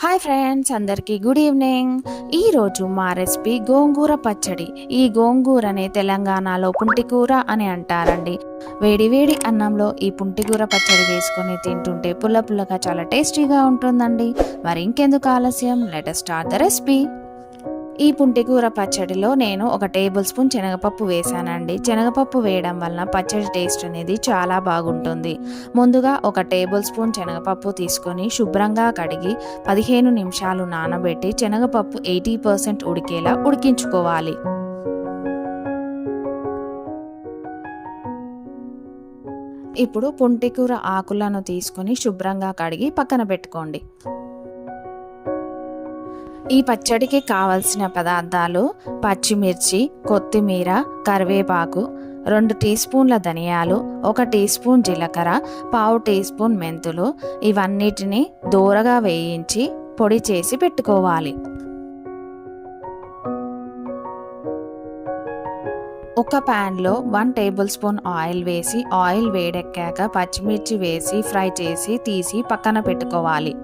Hi friends, అందరికీ good evening. ఈరోజు మా రెసిపీ గోంగూర పచ్చడి. ఈ గోంగూరని తెలంగాణలో పుంటికూర అని అంటారండి. వేడి వేడి అన్నంలో ఈ పుంటికూర పచ్చడి వేసుకొని తింటుంటే పుల్ల పుల్లగా చాలా టేస్టీగా ఉంటుందండి. మరి ఇంకెందుకు ఆలస్యం, let us start the recipe. ఈ పుంటికూర పచ్చడిలో నేను 1 టేబుల్ స్పూన్ శనగపప్పు వేసానండి. శనగపప్పు వేయడం వలన పచ్చడి టేస్ట్ అనేది చాలా బాగుంటుంది. ముందుగా 1 టేబుల్ స్పూన్ శనగపప్పు తీసుకొని శుభ్రంగా కడిగి 15 నిమిషాలు నానబెట్టి శనగపప్పు 80% ఉడికేలా ఉడికించుకోవాలి. ఇప్పుడు పుంటికూర ఆకులను తీసుకొని శుభ్రంగా కడిగి పక్కన పెట్టుకోండి. ఈ పచ్చడికి కావలసిన పదార్థాలు: పచ్చిమిర్చి, కొత్తిమీర, కరివేపాకు, 2 టీ స్పూన్ల ధనియాలు, 1 టీ స్పూన్ జీలకర్ర, పావు టీ స్పూన్ మెంతులు. ఇవన్నిటిని దోరగా వేయించి పొడి చేసి పెట్టుకోవాలి. ఒక ప్యాన్లో 1 టేబుల్ స్పూన్ ఆయిల్ వేసి ఆయిల్ వేడెక్కాక పచ్చిమిర్చి వేసి ఫ్రై చేసి తీసి పక్కన పెట్టుకోవాలి.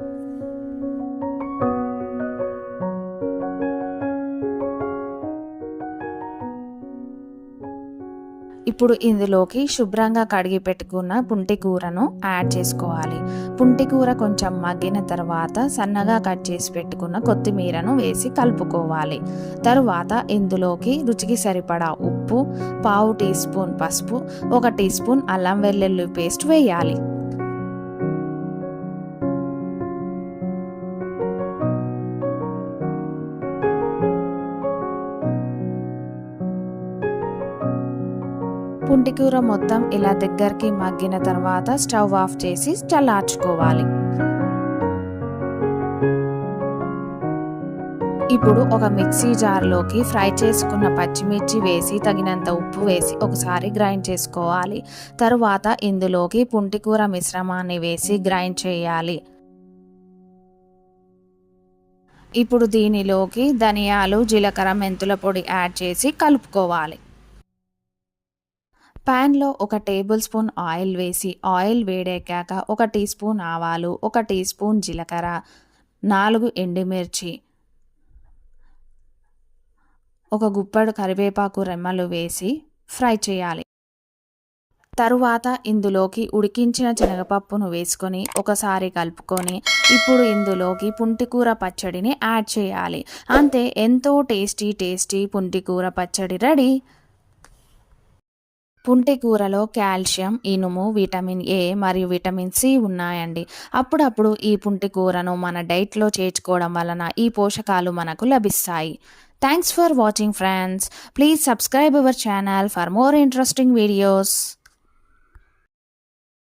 ఇప్పుడు ఇందులోకి శుభ్రంగా కడిగి పెట్టుకున్న పుంటికూరను యాడ్ చేసుకోవాలి. పుంటికూర కొంచెం మగ్గిన తర్వాత సన్నగా కట్ చేసి పెట్టుకున్న కొత్తిమీరను వేసి కలుపుకోవాలి. తరువాత ఇందులోకి రుచికి సరిపడా ఉప్పు, పావు టీ స్పూన్ పసుపు, 1 టీ స్పూన్ అల్లం వెల్లుల్లి పేస్ట్ వేయాలి. పుంటికూర మొత్తం ఇలా దగ్గరికి మగ్గిన తర్వాత స్టవ్ ఆఫ్ చేసి చల్లార్చుకోవాలి. ఇప్పుడు ఒక మిక్సీ జార్లోకి ఫ్రై చేసుకున్న పచ్చిమిర్చి వేసి తగినంత ఉప్పు వేసి ఒకసారి గ్రైండ్ చేసుకోవాలి. తరువాత ఇందులోకి పుంటికూర మిశ్రమాన్ని వేసి గ్రైండ్ చేయాలి. ఇప్పుడు దీనిలోకి ధనియాలు, జీలకర్ర, మెంతుల పొడి యాడ్ చేసి కలుపుకోవాలి. ప్యాన్లో 1 టేబుల్ స్పూన్ ఆయిల్ వేసి ఆయిల్ వేడెక్కాక 1 టీ స్పూన్ ఆవాలు, 1 టీ స్పూన్ జీలకర్ర, 4 ఎండుమిర్చి, 1 గుప్పెడు కరివేపాకు రెమ్మలు వేసి ఫ్రై చేయాలి. తరువాత ఇందులోకి ఉడికించిన శనగపప్పును వేసుకొని ఒకసారి కలుపుకొని ఇప్పుడు ఇందులోకి పుంటికూర పచ్చడిని యాడ్ చేయాలి. అంతే, ఎంతో టేస్టీ పుంటికూర పచ్చడి రెడీ. పుంటికూరలో కాల్షియం, ఇనుము, విటమిన్ ఏ మరియు విటమిన్ సి ఉన్నాయండి. అప్పుడప్పుడు ఈ పుంటికూరను మన డైట్లో చేర్చుకోవడం వలన ఈ పోషకాలు మనకు లభిస్తాయి. Thanks for watching friends. Please subscribe our channel for more interesting videos.